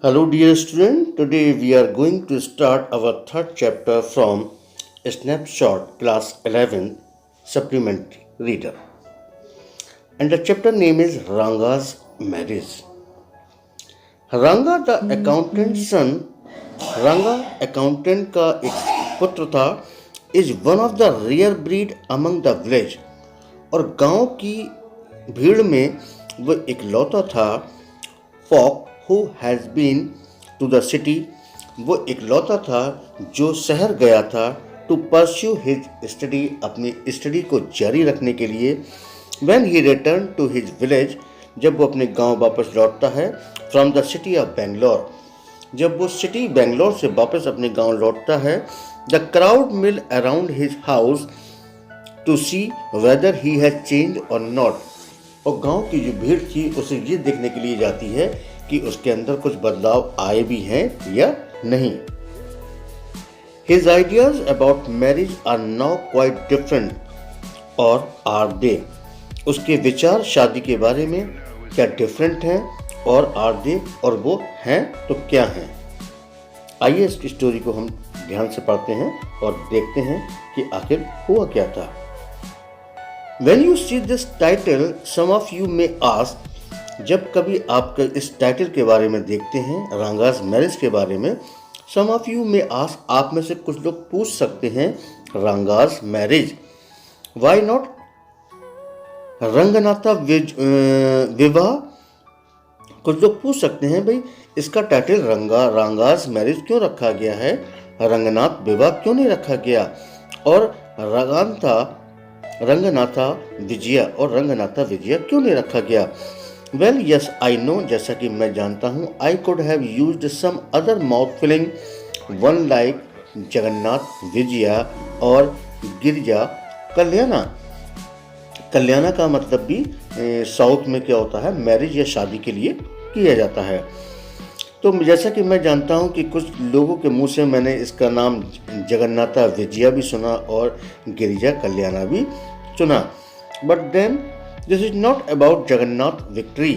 Hello, dear student. Today we are going to start our third chapter from Snapshot, Class 11, Supplementary Reader. And the chapter name is Ranga's Marriage. Ranga the accountant son Ranga accountant का एक पुत्र था is one of the rare breed among the village और गांव की भीड़ में वो इकलौता था folk who has been to the city वो इकलौता था जो शहर गया था टू परस्यू हिज स्टडी अपनी स्टडी को जारी रखने के लिए when he return to his village जब वो अपने गांव वापस लौटता है from the city of Bangalore जब वो सिटी बेंगलोर से वापस अपने गांव लौटता है the crowd mill around his house to see whether he has change or not और गांव की जो भीड़ थी उसे ये देखने के लिए जाती है कि उसके अंदर कुछ बदलाव आए भी हैं या नहीं। His ideas about marriage are now quite different or are they? उसके विचार शादी के बारे में क्या डिफरेंट हैं और आर दे और वो हैं तो क्या हैं। आइए इस स्टोरी को हम ध्यान से पढ़ते हैं और देखते हैं कि आखिर हुआ क्या था। When you see this title, some of you may ask, जब कभी आप इस टाइटल के बारे में देखते हैं रंगास मैरिज के बारे में, some of you may ask, आप में से कुछ लोग पूछ सकते हैं Ranga's marriage, why not Ranganatha विवाह। कुछ लोग पूछ सकते हैं भाई इसका टाइटल रंगास मैरिज क्यों रखा गया है, रंगनाथ विवाह क्यों नहीं रखा गया और रंगनाथा विजया और रंगनाथा विजया क्यों नहीं रखा गया। वेल यस आई नो, जैसा कि मैं जानता हूँ, I could have used some other mouth filling one like Jagannath Vijaya और गिरिजा कल्याणा। कल्याणा का मतलब भी साउथ में क्या होता है, मैरिज या शादी के लिए किया जाता है। तो जैसा कि मैं जानता हूं कि कुछ लोगों के मुंह से मैंने इसका नाम जगन्नाथा विजया भी सुना और गिरिजा कल्याणा भी सुना, but then this is not about Jagannath victory.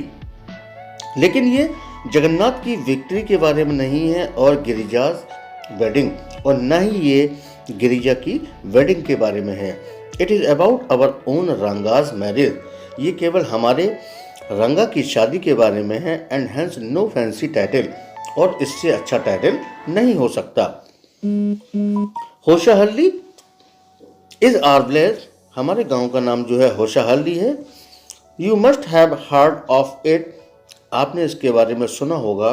लेकिन ये जगन्नाथ की विक्ट्री के बारे में नहीं है और गिरिजाज वेडिंग और न ही ये गिरिजा की वेडिंग के बारे में है। It is about our own Ranga's marriage, ये केवल हमारे रंगा की शादी के बारे में है and hence no fancy title और इससे अच्छा टाइटल नहीं हो सकता। होशाहल्ली इज आवर विलेज, हमारे गांव का नाम जो है होशाहल्ली है। You must have heard of it, आपने इसके बारे में सुना होगा।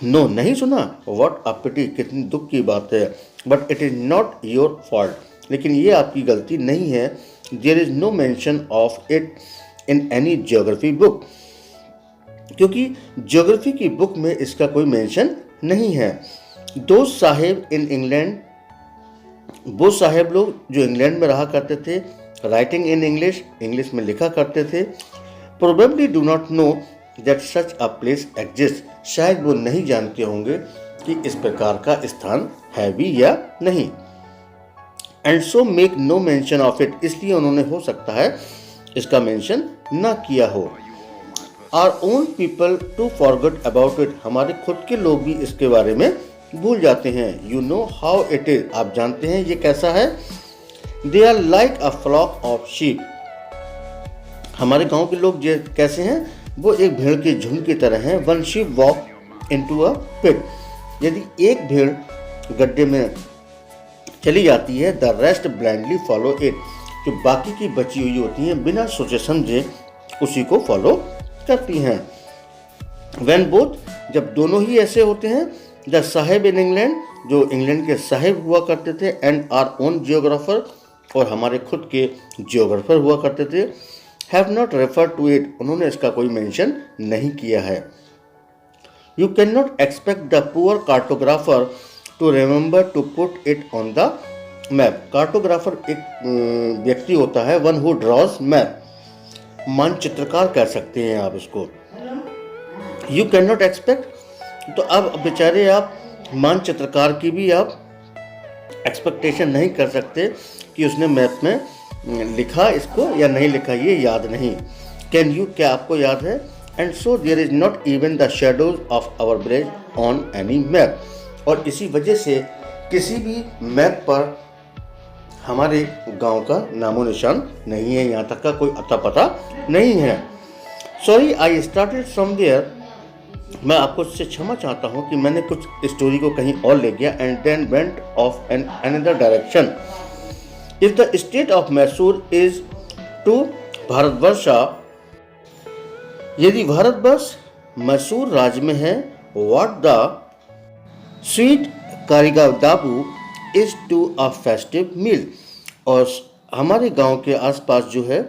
नो नहीं सुना, व्हाट अ पिटी, कितनी दुख की बात है। But it is not your fault, लेकिन ये आपकी गलती नहीं है। There is no mention of it in any geography book, क्योंकि ज्योग्राफी की बुक में इसका कोई मेंशन नहीं है। दो साहेब इन इंग्लैंड, वो साहेब लोग जो इंग्लैंड में रहा करते थे, राइटिंग इन इंग्लिश, इंग्लिश में लिखा करते थे, probably do not know that such a place exist, शायद वो नहीं जानते होंगे कि इस प्रकार का स्थान है भी या नहीं। And so make no mention of it, इसलिए उन्होंने हो सकता है इसका मेंशन ना किया हो। Our own people to forget about it, हमारे खुद के लोग भी इसके बारे में भूल जाते हैं। You know how it is, आप जानते हैं ये कैसा है। They are like a flock of sheep, हमारे गांव के लोग जो कैसे हैं, वो एक भेड़ के झुंड की तरह हैं। One sheep walk into a pit, यदि एक भेड़ गड्ढे में चली जाती है, the rest blindly follow it, जो बाकी की बची हुई होती हैं बिना सोचे समझे उसी को फॉलो करती हैं। व्हेन बोथ, जब दोनों ही ऐसे होते हैं, द साहेब इन इंग्लैंड, जो इंग्लैंड के साहेब हुआ करते थे, एंड आवर ओन जियोग्राफर, और हमारे खुद के जियोग्राफर हुआ करते थे, have not refer to it, उन्होंने इसका कोई मेंशन नहीं किया है। You can not expect the poor cartographer to remember to put it on the map. Cartographer एक व्यक्ति होता है, वन हु ड्रॉज मैप, मानचित्रकार कह सकते हैं आप इसको। यू कैन नॉट एक्सपेक्ट, तो अब बेचारे आप मानचित्रकार की भी आप एक्सपेक्टेशन नहीं कर सकते कि उसने मैप में लिखा इसको या नहीं लिखा, ये याद नहीं। कैन यू, क्या आपको याद है। And so there is not even the shadows of our village on any map. और इसी वजह से किसी भी मैप पर हमारे गांव का नामो निशान नहीं है, यहाँ तक का कोई अता पता नहीं है। Sorry I started from there, मैं आपको इससे क्षमा चाहता हूँ कि मैंने कुछ स्टोरी को कहीं और ले गया, and then went off an another direction. If the state of Mysore is to Bharatavarsha, यदि भारतवर्ष मैसूर राज्य में है, what the sweet karigadabu is to a festive meal, और हमारे गांव के आसपास जो है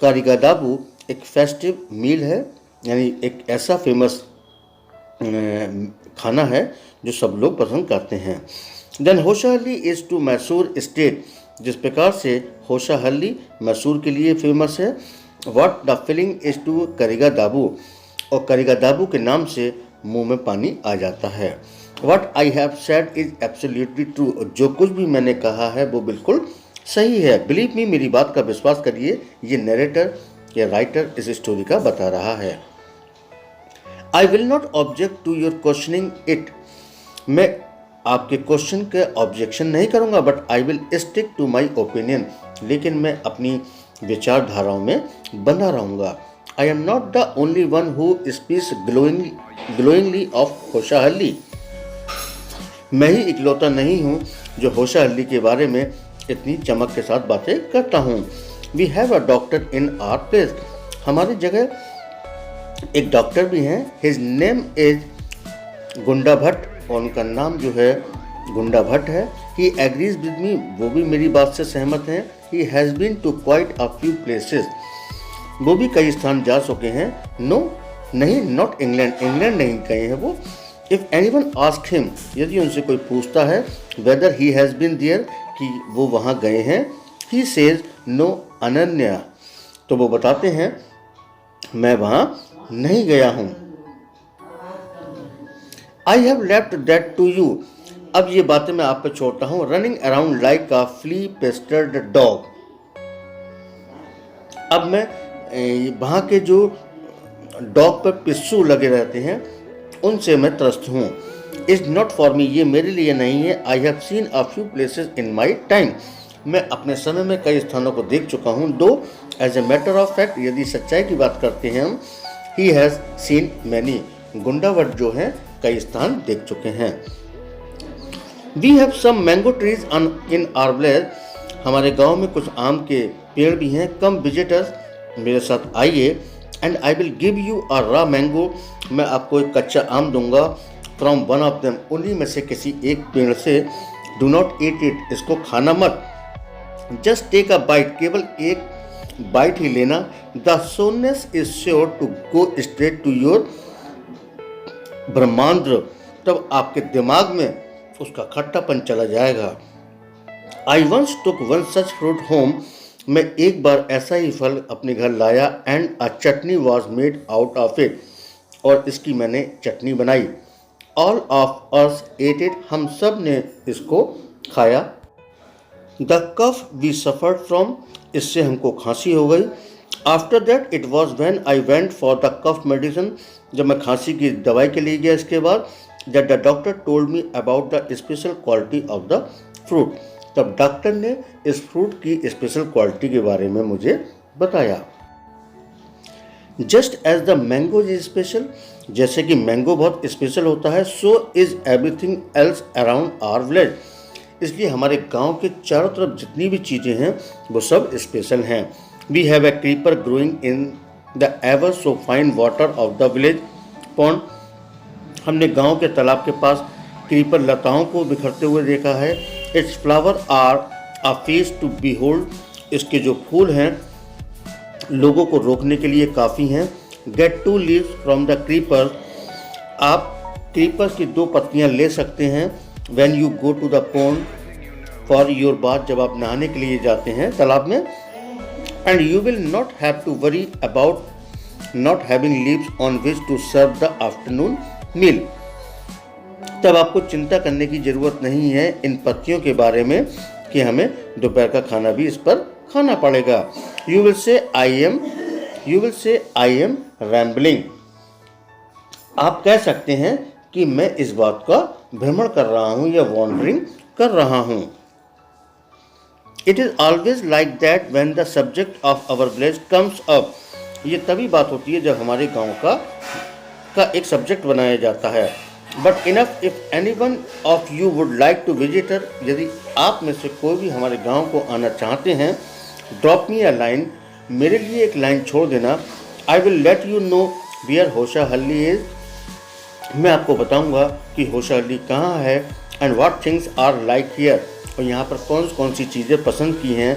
कारिगादाबू एक फेस्टिव मील है, यानी एक ऐसा फेमस खाना है जो सब लोग पसंद करते हैं। Then Hosahalli is to Mysore state, जिस प्रकार से होशाहली मैसूर के लिए फेमस है। What the feeling is to karigadabu, और कारिगादाबू के नाम से मुंह में पानी आ जाता है। What I have said is absolutely true, जो कुछ भी मैंने कहा है वो बिल्कुल सही है। बिलीव मी, मेरी बात का विश्वास करिए, ये नरेटर या राइटर इस स्टोरी का बता रहा है। I will not object to your questioning it, मैं आपके क्वेश्चन के ऑब्जेक्शन नहीं करूंगा, but I will stick to my opinion, लेकिन मैं अपनी विचारधाराओं में बना रहूंगा। I am not the only one who speaks glowingly of Hosahalli, मैं ही इकलौता नहीं हूँ जो होशाहली के बारे में इतनी चमक के साथ बातें करता हूँ। We have a doctor in our place, हमारी जगह एक डॉक्टर भी हैं। हिज नेम इज गुंडा भट्ट, और उनका नाम जो है गुंडा भट्ट है। ही एग्रीज विद मी, वो भी मेरी बात से सहमत हैं। He has been to quite a few places, वो भी कई स्थान जा चुके हैं। नो नहीं, नॉट इंग्लैंड, इंग्लैंड नहीं गए हैं वो। इफ़ एनीवन आस्क हिम, यदि उनसे कोई पूछता है whether he has been there, कि वो वहाँ गए हैं, ही सेज नो अनन्या, तो वो बताते हैं मैं वहाँ नहीं गया हूँ। I have left that to you, अब ये बातें मैं आप पे छोड़ता हूँ। Running around like a flea pestered dog, अब मैं वहाँ के जो डॉग पर पिस्सू लगे रहते हैं उनसे मैं त्रस्त हूँ। इज नॉट फॉर मी, ये मेरे लिए नहीं है। I have seen a few places in my time, मैं अपने समय में कई स्थानों को देख चुका हूँ। Though as a matter of fact, यदि सच्चाई की बात करते हैं हम, he has seen many, Gundavat जो है कई स्थान देख चुके हैं। We have some mango trees in our village, हमारे गांव में कुछ आम के पेड़ भी हैं। कम विजिटर्स, मेरे साथ आइए। And I will give you a raw mango, मैं आपको एक कच्चा आम दूंगा। फ्रॉम वन ऑफ देम, उन्हीं में से किसी एक पेड़ से। डू नॉट ईट इट, इसको खाना मत। जस्ट टेक अ बाइट, केवल एक बाइट ही लेना। The sourness is sure to go straight to your ब्रह्मांड, तब आपके दिमाग में उसका खट्टापन चला जाएगा। I once took one such fruit home, मैं एक बार ऐसा ही फल अपने घर लाया। And a chutney was made out of it, और इसकी मैंने चटनी बनाई। All of us ate it, हम सब ने इसको खाया। The cough we suffered from, इससे हमको खांसी हो गई। After that it was when I went for the cough medicine, जब मैं खांसी की दवाई के लिए गया इसके बाद, that the doctor told me about the special quality of the fruit, तब डॉक्टर ने इस फ्रूट की स्पेशल क्वालिटी के बारे में मुझे बताया। Just as the mango is special, जैसे कि मैंगो बहुत स्पेशल होता है, so is everything else around our village, इसलिए हमारे गांव के चारों तरफ जितनी भी चीज़ें हैं वो सब स्पेशल हैं। We have a creeper growing in the ever so fine water of the village pond, हमने गांव के तालाब के पास क्रीपर लताओं को बिखरते हुए देखा है। Its flower are a face to behold, इसके जो फूल हैं लोगों को रोकने के लिए काफ़ी हैं। Get two leaves from the creeper, आप क्रीपर की 2 पत्तियां ले सकते हैं। When you go to the pond for your bath, जब आप नहाने के लिए जाते हैं तालाब में। And you will not have to worry about not having leaves on which to serve the afternoon meal, तब आपको चिंता करने की ज़रूरत नहीं है इन पत्तियों के बारे में कि हमें दोपहर का खाना भी इस पर खाना पड़ेगा। You will say I am rambling, आप कह सकते हैं कि मैं इस बात का भ्रमण कर रहा हूं या वॉन्डरिंग कर रहा हूं। It is always like that when the subject of our village comes up. ये तभी बात होती है जब हमारे गांव का एक सब्जेक्ट बनाया जाता है। But enough if any one of you would like to visitor, यदि आप में से कोई भी हमारे गांव को आना चाहते हैं, ड्रॉप मी अ लाइन, मेरे लिए एक लाइन छोड़ देना। I will let you know where Hosahalli is, मैं आपको बताऊंगा कि होशाहल्ली कहाँ है, and what things are like here, और यहाँ पर कौन सी चीज़ें पसंद की हैं।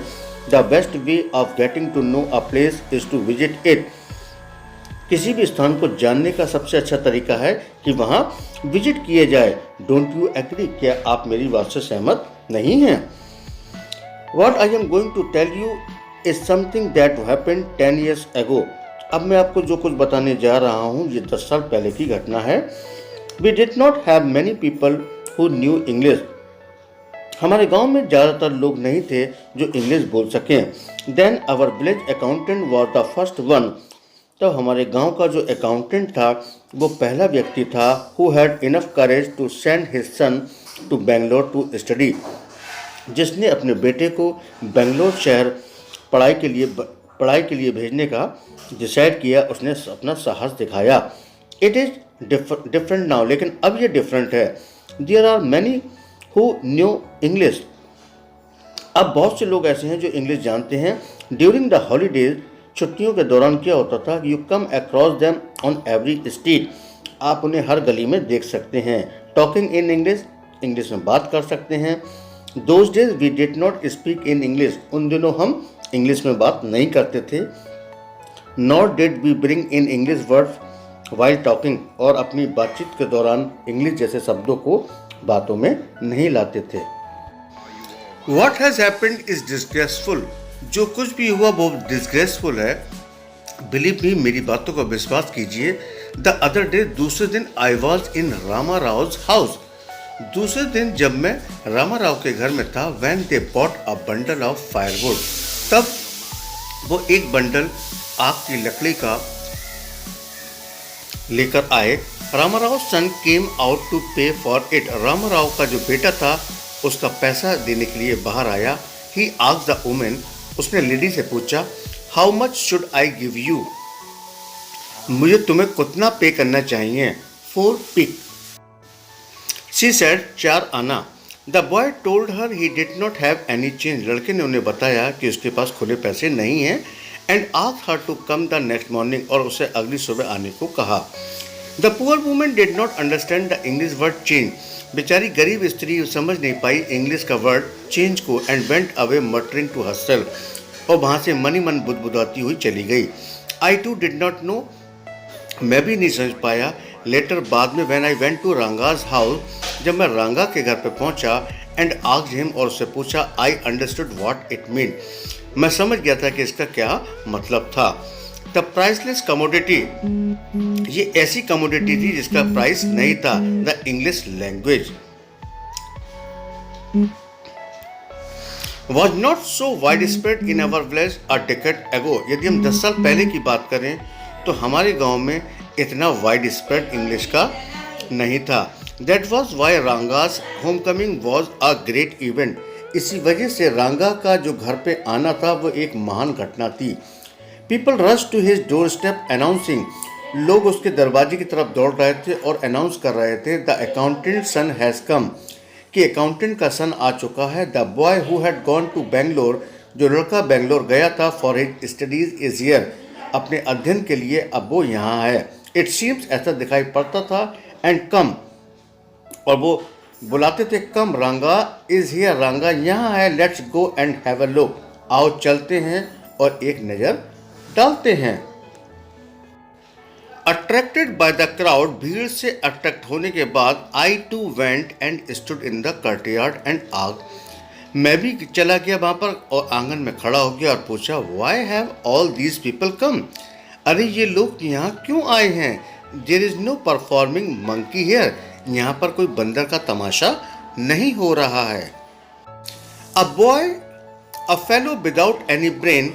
The best way of getting to know a place is to visit it. किसी भी स्थान को जानने का सबसे अच्छा तरीका है कि वहाँ विजिट किए जाए। डोंट यू एग्री, क्या आप मेरी बात से सहमत नहीं हैं? What I am going to tell you is something that happened 10 years ago. अब मैं आपको जो कुछ बताने जा रहा हूँ ये 10 साल पहले की घटना है। We did not have many people who knew English. हमारे गांव में ज़्यादातर लोग नहीं थे जो इंग्लिश बोल सकें। Then our village accountant was the first one. तब हमारे गांव का जो अकाउंटेंट था वो पहला व्यक्ति था who had enough courage to send his son to Bangalore to study. जिसने अपने बेटे को बेंगलोर शहर पढ़ाई के लिए भेजने का डिसाइड किया। उसने अपना साहस दिखाया। इट इज़ डिफरेंट नाउ, लेकिन अब ये डिफरेंट है। There are many who knew English. अब बहुत से लोग ऐसे हैं जो इंग्लिश जानते हैं। ड्यूरिंग द हॉलीडेज, छुट्टियों के दौरान क्या होता था, you come across them on every street, आप उन्हें हर गली में देख सकते हैं। टॉकिंग इन इंग्लिश, इंग्लिश में बात कर सकते हैं। Those days we did not speak in English. उन दिनों हम इंग्लिश में बात नहीं करते थे। Nor did we bring in English words while talking. और अपनी बातचीत के दौरान इंग्लिश जैसे शब्दों को बातों में नहीं लाते थे। What has happened is disgraceful. जो कुछ भी हुआ वो disgraceful है। Believe me, मेरी बातों का विश्वास कीजिए। The other day, दूसरे दिन I was in Rama Rao's house. दूसरे दिन जब मैं रामा राव के घर में था, when they bought a bundle of firewood, तब वो एक बंडल आग की लकड़ी का लेकर आए। रामा राव सन केम आउट टू पे फॉर इट। रामा राव का जो बेटा था उसका पैसा देने के लिए बाहर आया। ही आस्क्ड द वुमन, उसने लेडी से पूछा, how much should I give you, मुझे तुम्हें कितना पे करना चाहिए। 4 पिक। She said, 4 आना। The boy told her he did not have any change. लड़के ने उन्हें बताया कि उसके पास खुले पैसे नहीं हैं, and asked her to come the next morning, और उसे अगली सुबह आने को कहा। The poor woman did not understand the English word change. बेचारी गरीब स्त्री समझ नहीं पाई इंग्लिश का वर्ड चेंज को, and went away muttering to herself, और वहाँ से मनी मन बुदबुदाती हुई चली गई। I too did not know, मैं भी नहीं समझ पाया। लेटर, बाद में, when I went to Ranga's house, जब मैं रंगा के घर पे पहुंचा, एंड asked him, और उससे पूछा, I understood what it meant, मैं समझ गया था कि इसका क्या मतलब था। द प्राइसलेस कमोडिटी, ये ऐसी कमोडिटी थी जिसका प्राइस नहीं था। The English language was not so widespread in our village a decade ago. यदि हम 10 साल पहले की बात करें तो हमारे गांव में इतना वाइड स्प्रेड इंग्लिश का नहीं था। That was why Ranga's homecoming was a great event. इसी वजह से रंगा का जो घर पे आना था वो एक महान घटना थी। People rushed to his doorstep announcing. लोग उसके दरवाजे की तरफ दौड़ रहे थे और अनाउंस कर रहे थे, The accountant son has come, कि अकाउंटेंट का सन आ चुका है। The boy who had gone to Bangalore, जो लड़का बेंगलोर गया था, for his studies is here, अपने अध्ययन के लिए अब वो यहाँ है। इट सीम्स, ऐसा दिखाई पड़ता था, एंड कम, और वो बुलाते थे, कम रंगा इज हियर, रंगा यहाँ है, let's go and have a look, आओ चलते हैं और एक नज़र डालते हैं। अट्रैक्टेड बाय द क्राउड, भीड़ से अट्रैक्ट होने के बाद, I too went and stood in the courtyard and आग, मैं भी चला गया वहाँ पर और आंगन में खड़ा हो गया और पूछा, why have all these people come, अरे ये लोग यहाँ क्यों आए हैं। There is no performing monkey here, यहाँ पर कोई बंदर का तमाशा नहीं हो रहा है। A boy, a fellow without any brain,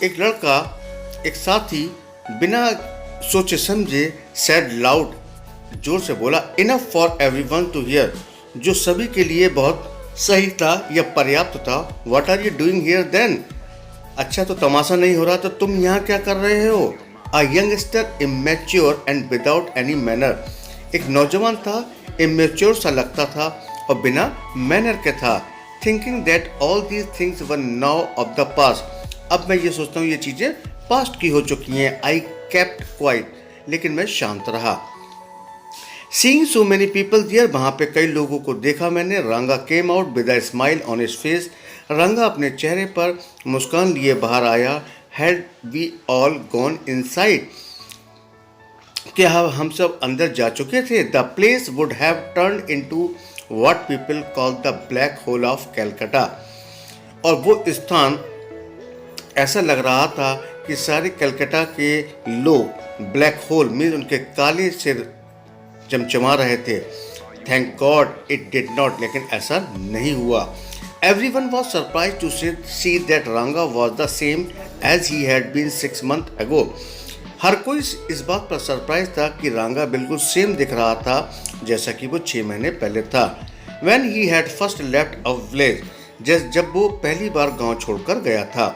एक लड़का, एक साथी, बिना सोचे समझे, सेड लाउड, जोर से बोला, enough for everyone to hear, जो सभी के लिए बहुत सही था या पर्याप्त था। What are you doing here then? अच्छा, तो तमाशा नहीं हो रहा तो तुम यहाँ क्या कर रहे हो? A youngster immature and without any manner, एक नौजवान था, इमेच्योर सा लगता था और बिना मैनर के था। Thinking that all these things were now of the past, अब मैं ये सोचता हूँ ये चीज़ें पास्ट की हो चुकी हैं। आई केप्ट क्वाइट, लेकिन मैं शांत रहा। Seeing so many people there, वहाँ पे कई लोगों को देखा मैंने। Ranga came out with a smile on his face, Ranga अपने चेहरे पर मुस्कान लिए बाहर आया। Had we all gone inside, क्या हम सब अंदर जा चुके थे? The place would have turned into what people call the black hole of Calcutta, और वो स्थान ऐसा लग रहा था कि सारे कलकत्ता के लोग ब्लैक होल में उनके काले सिर चमचमा रहे थे। Thank God it did not, लेकिन ऐसा नहीं हुआ। Everyone was surprised to see that Ranga was the same as he had been 6 months ago. हर कोई इस बात पर सरप्राइज था कि रंगा बिल्कुल सेम दिख रहा था जैसा कि वो 6 महीने पहले था। When he had first left a village, जब वो पहली बार गांव छोड़कर गया था।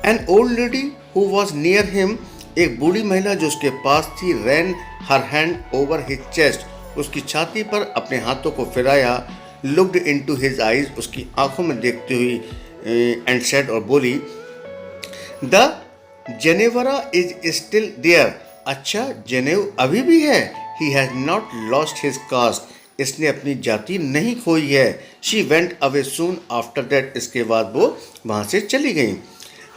An old lady who was near him, एक बूढ़ी महिला जो उसके पास थी, ran her hand over his chest, उसकी छाती पर अपने हाथों को फिराया। Looked into his eyes, उसकी आंखों में देखती हुई and said, और बोली, The Genevra is still there, अच्छा जेनेव अभी भी है। He has not lost his caste, इसने अपनी जाति नहीं खोई है। She went away soon after that, इसके बाद वो वहाँ से चली गई।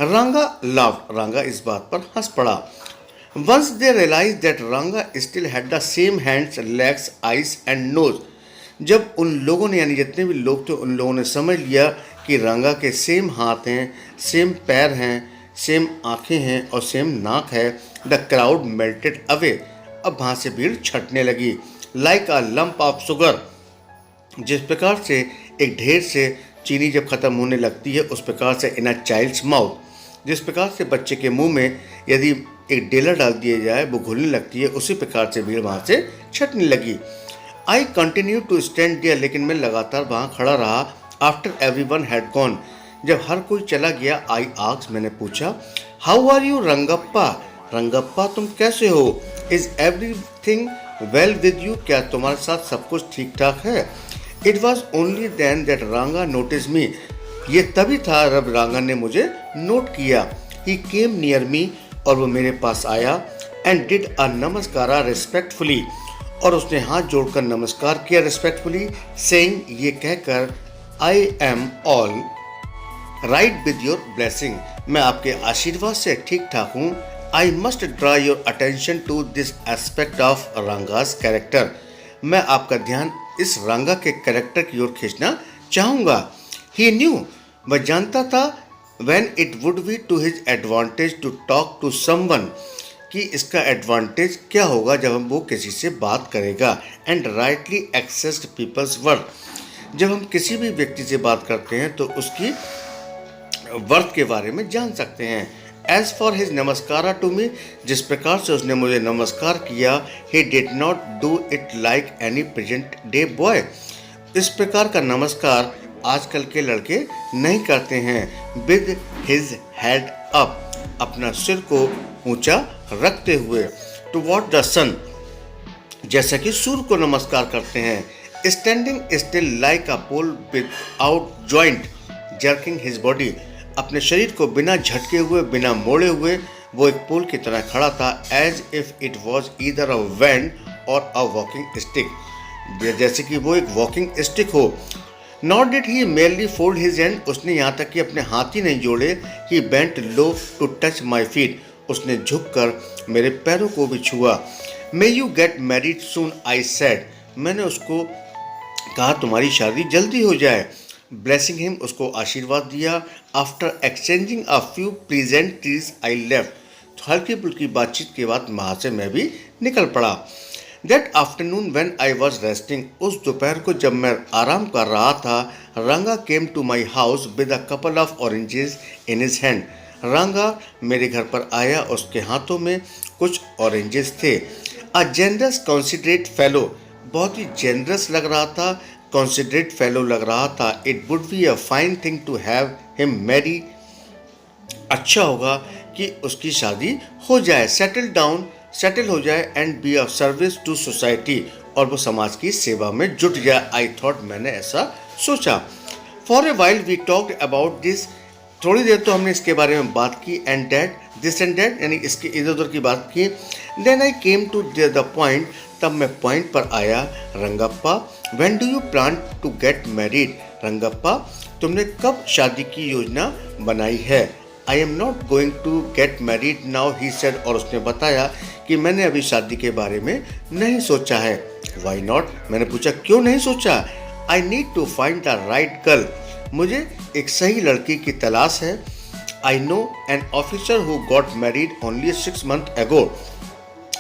रंगा laughed, रंगा इस बात पर हंस पड़ा। Once they realized that Ranga still had the same hands, legs, eyes and nose, जब उन लोगों ने, यानी जितने भी लोग थे, उन लोगों ने समझ लिया कि रंगा के सेम हाथ हैं, सेम पैर हैं, सेम आँखें हैं और सेम नाक है। द क्राउड मेल्टेड अवे, अब वहाँ से भीड़ छटने लगी। Like a lump of sugar, जिस प्रकार से एक ढेर से चीनी जब ख़त्म होने लगती है उस प्रकार से इन अ चाइल्ड्स माउथ, जिस प्रकार से बच्चे के मुंह में यदि एक डेला डाल दिया जाए वो घुलने लगती है, उसी प्रकार से भीड़ वहाँ से छटने लगी। I continue to stand there, लेकिन मैं लगातार वहाँ खड़ा रहा। आफ्टर एवरीवन हैड गॉन, जब हर कोई चला गया, आई आस्क्ड, मैंने पूछा, how are you Rangappa, Rangappa तुम कैसे हो? Is everything well with you, क्या तुम्हारे साथ सब कुछ ठीक ठाक है? It was only then that Ranga notice me, ये तभी था जब रंगा ने मुझे नोट किया। ही केम नियर मी, और वो मेरे पास आया। एंड डिड अ नमस्कारा रिस्पेक्टफुली, और उसने हाथ जोड़कर नमस्कार किया रिस्पेक्टफुली, सेइंग, ये कहकर, I am all right with your blessing, मैं आपके आशीर्वाद से ठीक ठाक हूँ। I must draw your attention to this aspect of Ranga's character, मैं आपका ध्यान इस रंगा के कैरेक्टर की ओर खींचना चाहूँगा। ही न्यू, वह जानता था, when it would be to his advantage to talk to someone, कि इसका एडवांटेज क्या होगा जब हम वो किसी से बात करेगा। And rightly assessed people's worth, जब हम किसी भी व्यक्ति से बात करते हैं तो उसकी वर्थ के बारे में जान सकते हैं। As for his namaskara to me, जिस प्रकार से उसने मुझे नमस्कार किया, he did not do it like any present day boy, इस प्रकार का नमस्कार आजकल के लड़के नहीं करते हैं। विद हिज हेड अप, अपना सिर को ऊंचा रखते हुए। टुवर्ड द सन, जैसा कि सूर्य को नमस्कार करते हैं। Standing still like a pole without joint jerking his body, अपने शरीर को बिना झटके हुए, बिना मोड़े हुए वो एक पोल की तरह खड़ा था। As if it was either a van or a walking stick, जैसे कि वो एक वॉकिंग स्टिक हो। Not did he merely fold his hand, उसने यहाँ तक कि अपने हाथ ही नहीं जोड़े। He bent low to touch my feet, उसने झुककर मेरे पैरों को भी छुआ। May you get married soon, I said, मैंने उसको कहा तुम्हारी शादी जल्दी हो जाए। ब्लेसिंग हिम, उसको आशीर्वाद दिया। After exchanging a few pleasantries I left, तो हल्की फुल्की बातचीत के बाद वहाँ से मैं भी निकल पड़ा। That afternoon when I was resting, उस दोपहर को जब मैं आराम कर रहा था, Ranga came to my house with a couple of oranges in his hand, Ranga मेरे घर पर आया, उसके हाथों में कुछ ऑरेंजेस थे। अ जेनरस कंसिडरेट फेलो, बहुत ही जेनरस लग रहा था, कंसिडरेट फेलो लग रहा था। It would be a fine thing to have him marry, अच्छा होगा कि उसकी शादी हो जाए, सेटल हो जाए and be of service to society, और वो समाज की सेवा में जुट जाए। आई थॉट, मैंने ऐसा सोचा। For a while we talked about this, थोड़ी देर तो हमने इसके बारे में बात की, and that this and that, यानी इसके इधर उधर की बात की। Then I came to the point, तब मैं पॉइंट पर आया। Rangappa, when do you plan to get married? Rangappa, तुमने कब शादी की योजना बनाई है? I am not going to get married now, he said, और उसने बताया कि मैंने अभी शादी के बारे में नहीं सोचा है। Why not? मैंने पूछा क्यों नहीं सोचा? I need to find the right girl, मुझे एक सही लड़की की तलाश है। I know an officer who got married only 6 months ago,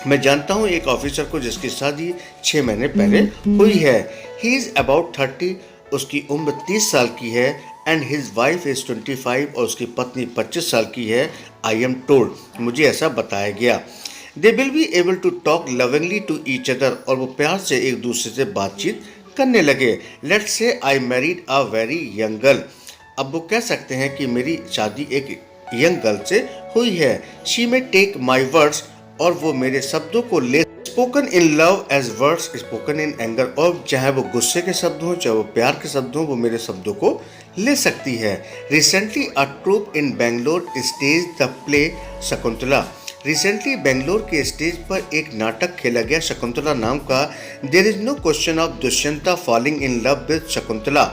मैं जानता हूँ एक ऑफिसर को जिसकी शादी 6 महीने पहले हुई है। ही इज़ अबाउट 30, उसकी उम्र 30 साल की है, एंड हिज वाइफ इज़ 25, और उसकी पत्नी 25 साल की है। आई एम टोल्ड, मुझे ऐसा बताया गया। They will be able to talk lovingly to each other, और वो प्यार से एक दूसरे से बातचीत करने लगे। Let's say I married a very young girl, अब वो कह सकते हैं कि मेरी शादी एक यंग गर्ल से हुई है। शी में टेक माई वर्ड्स, और वो मेरे शब्दों को ले, spoken in love as words spoken in anger, और चाहे वो गुस्से के शब्द हों चाहे वो प्यार के शब्द हों, वो मेरे शब्दों को ले सकती है। Recently a troupe in Bangalore stage the play Shakuntala, recently Bangalore के स्टेज पर एक नाटक खेला गया शकुंतला नाम का। There is no question of Dushyanta falling in love with Shakuntala,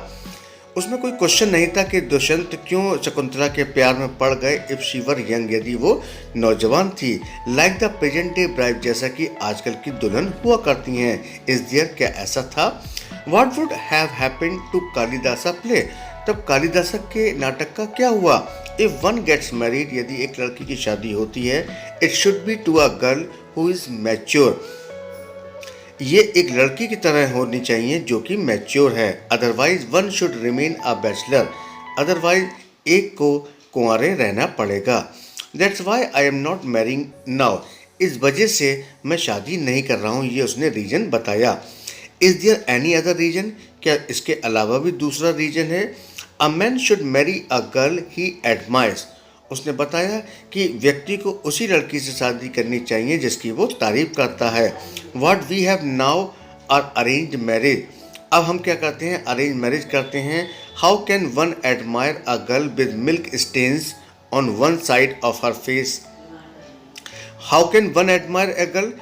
उसमें कोई क्वेश्चन नहीं था कि दुष्यंत क्यों शकुंतला के प्यार में पड़ गए। इफ शी वर यंग, यदि वो नौजवान थी। Like the present day bride, जैसा कि आजकल की दुल्हन हुआ करती हैं। इज देयर, क्या ऐसा था? What would have happened to Kalidasa play, तब कालिदासा के नाटक का क्या हुआ? इफ वन गेट्स मैरिड, यदि एक लड़की की शादी होती है, it should be to a girl who is mature, ये एक लड़की की तरह होनी चाहिए जो कि मैच्योर है। Otherwise one should remain a bachelor, otherwise एक को कुंवारे रहना पड़ेगा। That's why I am not marrying now, इस वजह से मैं शादी नहीं कर रहा हूँ, ये उसने रीज़न बताया। Is there any other reason, क्या इसके अलावा भी दूसरा रीज़न है? A man should marry a girl he admires, उसने बताया कि व्यक्ति को उसी लड़की से शादी करनी चाहिए जिसकी वो तारीफ करता है। What we have now are arrange marriage, अब हम क्या करते हैं? अरेंज मैरिज करते हैं। How can one admire a girl with milk stains on one side of her face, how can one admire a girl,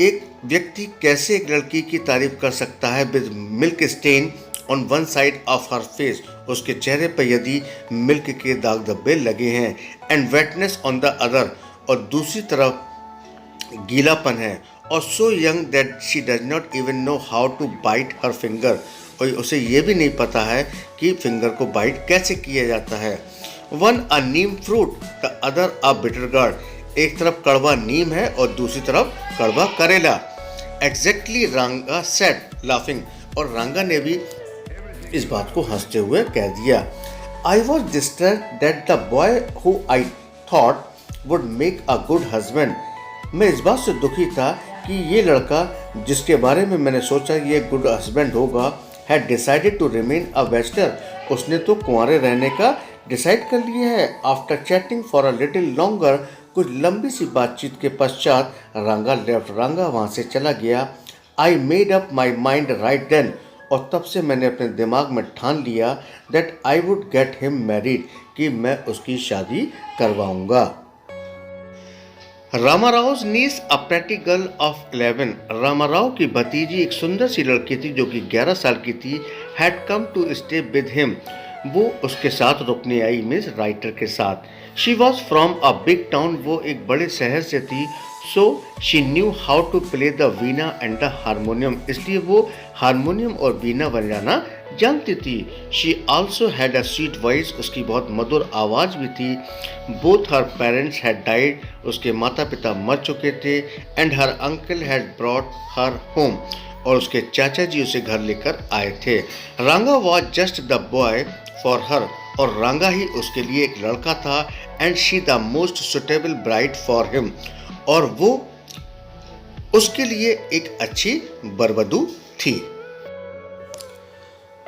एक व्यक्ति कैसे एक लड़की की तारीफ कर सकता है with milk stain on one side of her face, उसके चेहरे पर यदि मिल्क के दाग धब्बे लगे हैं, and wetness on the other, और दूसरी तरफ गीलापन है, और so young that she does not even know how to bite her finger, और उसे ये भी नहीं पता है कि फिंगर को बाइट कैसे किया जाता है। One a Neem fruit the other a bitter gourd, एक तरफ कड़वा नीम है और दूसरी तरफ कड़वा करेला। एग्जैक्टली रांगा सेड लाफिंग, और रांगा ने भी इस बात को हंसते हुए कह दिया। I was disturb that the boy who I thought would make a good husband, मैं इस बात से दुखी था कि ये लड़का जिसके बारे में मैंने सोचा ये गुड हस्बैंड होगा, had decided to remain a bachelor, उसने तो कुंवारे रहने का डिसाइड कर लिया है। After chatting for a little longer, कुछ लंबी सी बातचीत के पश्चात रांगा लेफ्ट, रांगा वहाँ से चला गया। I made up my mind right then, और तब से मैंने अपने दिमाग में ठान लिया that I would get him married, कि मैं उसकी शादी करवाऊंगा। Ramarao niece a pretty girl of 11, Ramarao की भतीजी एक सुंदर सी लड़की थी जो कि 11 साल की थी। Had come to stay with him, वो उसके साथ रुकने आई, मिस राइटर के साथ। She was from a big town, वो एक बड़े शहर से थी। So she knew how to play the veena and the harmonium, इसलिए वो हारमोनियम और वीणा बजाना जानती थी। She also had a sweet voice, उसकी बहुत मधुर आवाज़ भी थी। Both her parents had died, उसके माता पिता मर चुके थे। And her uncle had brought her home, और उसके चाचा जी उसे घर लेकर आए थे। रांगा was just the boy for her, और रांगा ही उसके लिए एक लड़का था। And she the most suitable bride for him, और वो उसके लिए एक अच्छी बरबदू थी।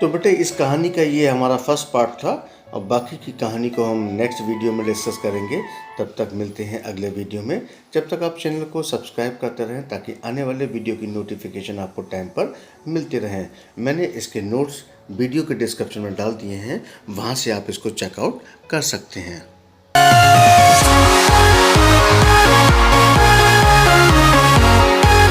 तो बेटे इस कहानी का ये हमारा फर्स्ट पार्ट था। अब बाकी की कहानी को हम नेक्स्ट वीडियो में डिस्कस करेंगे। तब तक मिलते हैं अगले वीडियो में। जब तक आप चैनल को सब्सक्राइब करते रहें ताकि आने वाले वीडियो की नोटिफिकेशन आपको टाइम पर मिलते रहें। मैंने इसके नोट्स वीडियो के डिस्क्रिप्शन में डाल दिए हैं, वहाँ से आप इसको चेकआउट कर सकते हैं।